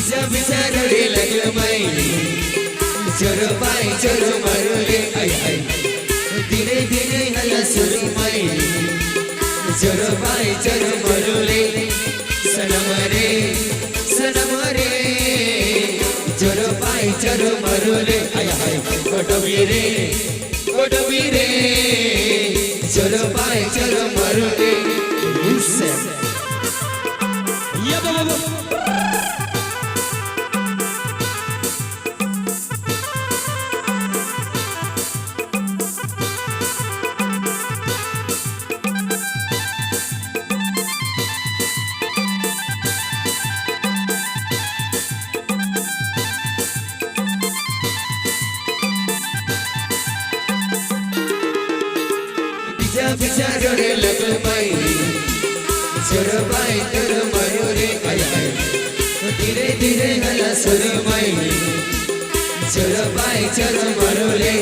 बिचारले लाग्यो मैले चोरो पाए चोरो मरुले आई आई दिनै दिनै हल्ला सुरु मैले चोरो पाए चोरो मरुले सनम रे चोरो पाए चोरो मरुले आई आई कोटबी रे चोरो पाए चोरो मरुले या बाबा बिचारले लाग्यो मैले चोरो पाए चोरो मरुले आई आई धीरे धीरे हल्ला सुरु मैले चोरो पाए चोरो मरुले